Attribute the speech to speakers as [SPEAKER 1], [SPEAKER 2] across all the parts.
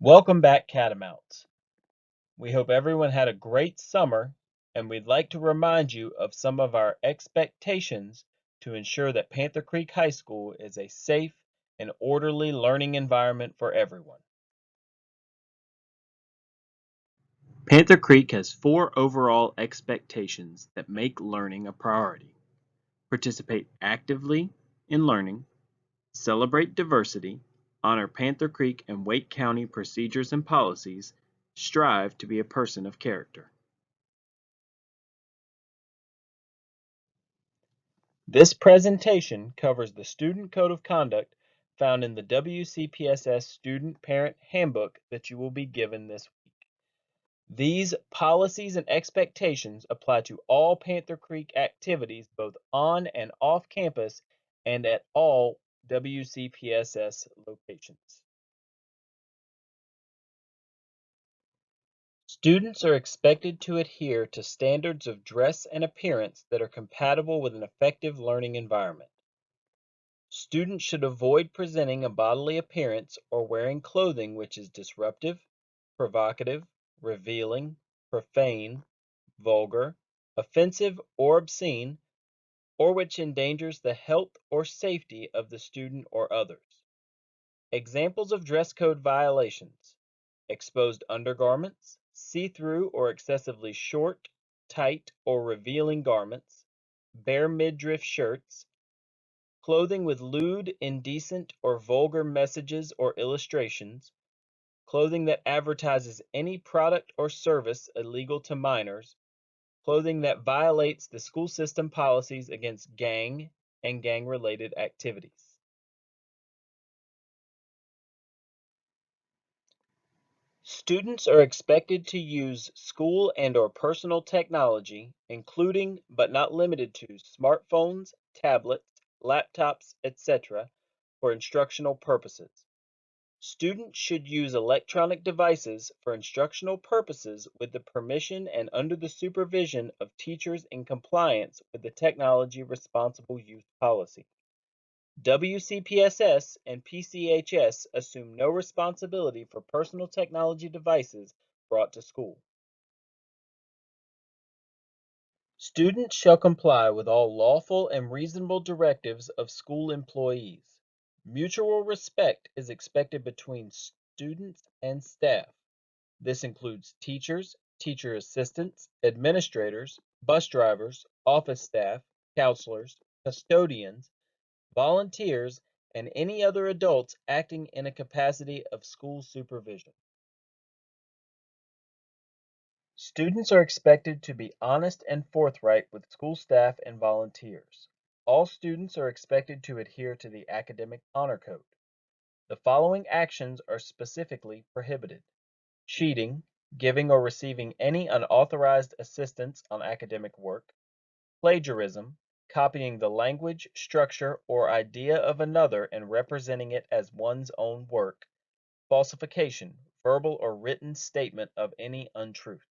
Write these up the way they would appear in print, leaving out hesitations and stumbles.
[SPEAKER 1] Welcome back, Catamounts. We hope everyone had a great summer, and we'd like to remind you of some of our expectations to ensure that Panther Creek High School is a safe and orderly learning environment for everyone. Panther Creek has four overall expectations that make learning a priority. Participate actively in learning, celebrate diversity, honor Panther Creek and Wake County procedures and policies, strive to be a person of character. This presentation covers the Student Code of Conduct found in the WCPSS Student Parent Handbook that you will be given this week. These policies and expectations apply to all Panther Creek activities both on and off campus and at all WCPSS locations. Students are expected to adhere to standards of dress and appearance that are compatible with an effective learning environment. Students should avoid presenting a bodily appearance or wearing clothing which is disruptive, provocative, revealing, profane, vulgar, offensive, or obscene, or which endangers the health or safety of the student or others. Examples of dress code violations: exposed undergarments, see-through or excessively short, tight, or revealing garments, bare midriff shirts, clothing with lewd, indecent, or vulgar messages or illustrations, clothing that advertises any product or service illegal to minors, clothing that violates the school system policies against gang and gang-related activities. Students are expected to use school and/or personal technology, including but not limited to smartphones, tablets, laptops, etc., for instructional purposes. Students should use electronic devices for instructional purposes with the permission and under the supervision of teachers in compliance with the Technology Responsible Use Policy. WCPSS and PCHS assume no responsibility for personal technology devices brought to school. Students shall comply with all lawful and reasonable directives of school employees. Mutual respect is expected between students and staff. This includes teachers, teacher assistants, administrators, bus drivers, office staff, counselors, custodians, volunteers, and any other adults acting in a capacity of school supervision. Students are expected to be honest and forthright with school staff and volunteers. All students are expected to adhere to the Academic Honor Code. The following actions are specifically prohibited: cheating, giving or receiving any unauthorized assistance on academic work; plagiarism, copying the language, structure, or idea of another and representing it as one's own work; falsification, verbal or written statement of any untruth.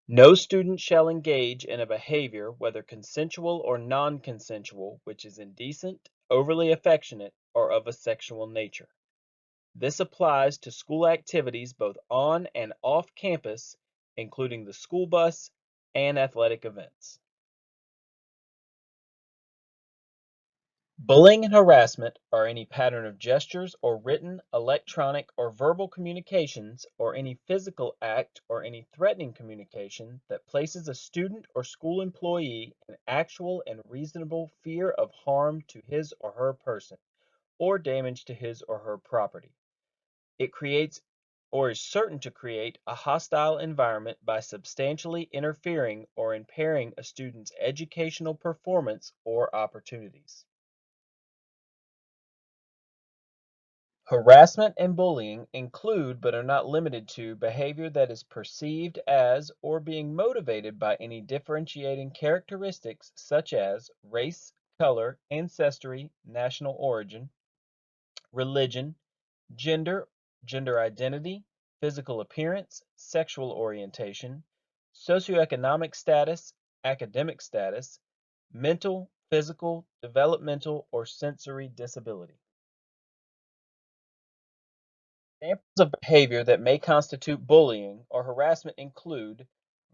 [SPEAKER 1] No student shall engage in a behavior, whether consensual or non-consensual, which is indecent, overly affectionate, or of a sexual nature. This applies to school activities both on and off campus, including the school bus and athletic events. Bullying and harassment are any pattern of gestures or written, electronic, or verbal communications, or any physical act or any threatening communication that places a student or school employee in actual and reasonable fear of harm to his or her person, or damage to his or her property. It creates or is certain to create a hostile environment by substantially interfering or impairing a student's educational performance or opportunities. Harassment and bullying include but are not limited to behavior that is perceived as or being motivated by any differentiating characteristics such as race, color, ancestry, national origin, religion, gender, gender identity, physical appearance, sexual orientation, socioeconomic status, academic status, mental, physical, developmental, or sensory disability. Examples of behavior that may constitute bullying or harassment include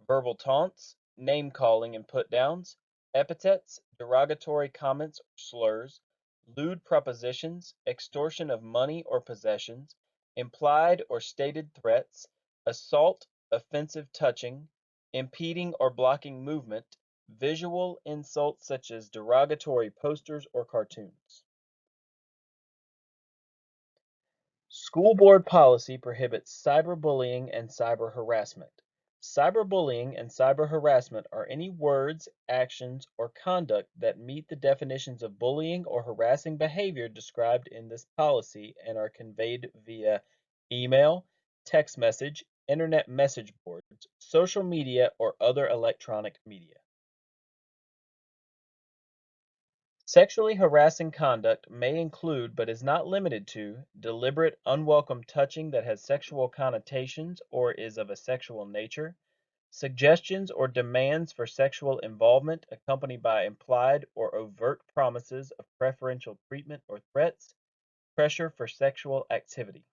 [SPEAKER 1] verbal taunts, name calling and put downs, epithets, derogatory comments or slurs, lewd propositions, extortion of money or possessions, implied or stated threats, assault, offensive touching, impeding or blocking movement, visual insults such as derogatory posters or cartoons. School board policy prohibits cyberbullying and cyber harassment. Cyberbullying and cyber harassment are any words, actions, or conduct that meet the definitions of bullying or harassing behavior described in this policy and are conveyed via email, text message, internet message boards, social media, or other electronic media. Sexually harassing conduct may include, but is not limited to, deliberate, unwelcome touching that has sexual connotations or is of a sexual nature, suggestions or demands for sexual involvement accompanied by implied or overt promises of preferential treatment or threats, pressure for sexual activity.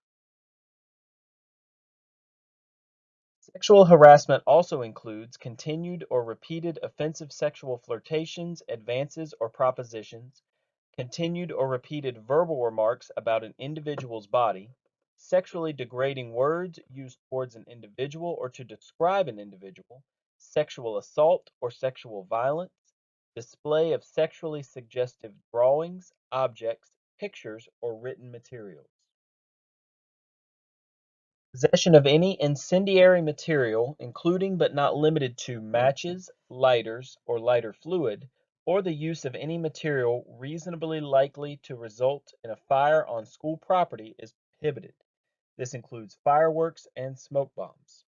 [SPEAKER 1] Sexual harassment also includes continued or repeated offensive sexual flirtations, advances, or propositions, continued or repeated verbal remarks about an individual's body, sexually degrading words used towards an individual or to describe an individual, sexual assault or sexual violence, display of sexually suggestive drawings, objects, pictures, or written materials. Possession of any incendiary material, including but not limited to matches, lighters, or lighter fluid, or the use of any material reasonably likely to result in a fire on school property is prohibited. This includes fireworks and smoke bombs.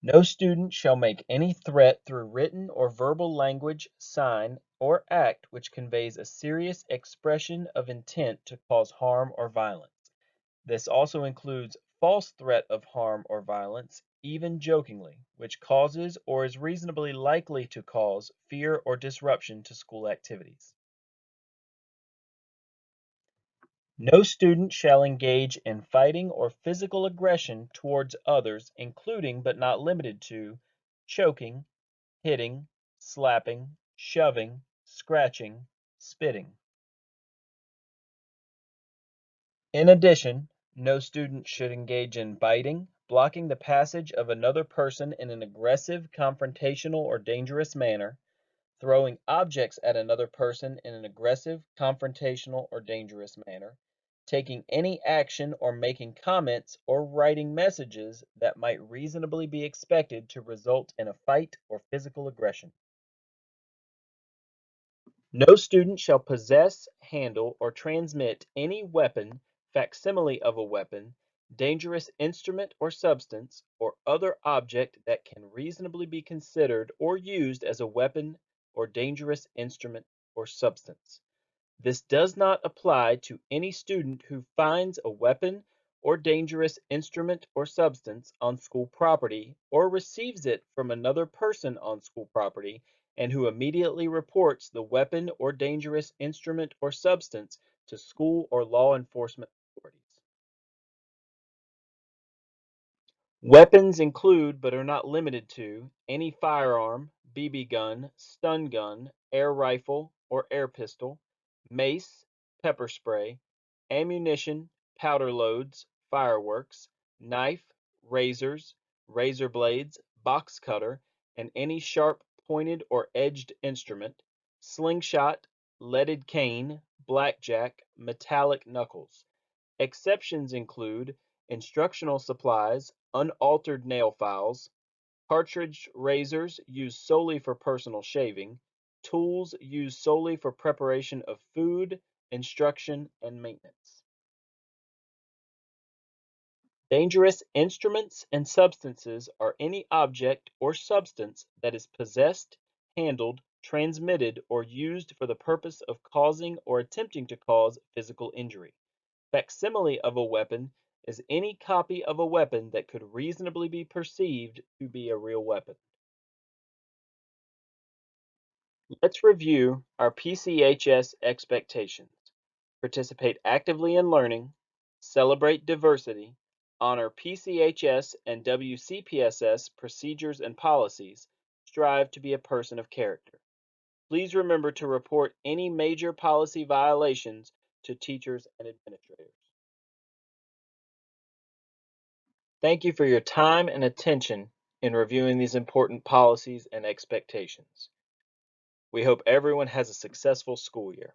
[SPEAKER 1] No student shall make any threat through written or verbal language, sign, or act which conveys a serious expression of intent to cause harm or violence. This also includes false threat of harm or violence, even jokingly, which causes or is reasonably likely to cause fear or disruption to school activities. No student shall engage in fighting or physical aggression towards others, including but not limited to choking, hitting, slapping, shoving, scratching, spitting. In addition, no student should engage in biting, blocking the passage of another person in an aggressive, confrontational, or dangerous manner, throwing objects at another person in an aggressive, confrontational, or dangerous manner, taking any action or making comments or writing messages that might reasonably be expected to result in a fight or physical aggression. No student shall possess, handle, or transmit any weapon, facsimile of a weapon, dangerous instrument or substance, or other object that can reasonably be considered or used as a weapon or dangerous instrument or substance. This does not apply to any student who finds a weapon or dangerous instrument or substance on school property or receives it from another person on school property and who immediately reports the weapon or dangerous instrument or substance to school or law enforcement authorities. Weapons include, but are not limited to, any firearm, BB gun, stun gun, air rifle or air pistol, mace, pepper spray, ammunition, powder loads, fireworks, knife, razors, razor blades, box cutter, and any sharp pointed or edged instrument, slingshot, leaded cane, blackjack, metallic knuckles. Exceptions include instructional supplies, unaltered nail files, cartridge razors used solely for personal shaving, tools used solely for preparation of food, instruction, and maintenance. Dangerous instruments and substances are any object or substance that is possessed, handled, transmitted, or used for the purpose of causing or attempting to cause physical injury. Facsimile of a weapon is any copy of a weapon that could reasonably be perceived to be a real weapon. Let's review our PCHS expectations. Participate actively in learning, Celebrate diversity, honor PCHS and WCPSS procedures and policies, strive to be a person of character. Please remember to report any major policy violations to teachers and administrators. Thank you for your time and attention in reviewing these important policies and expectations. We hope everyone has a successful school year.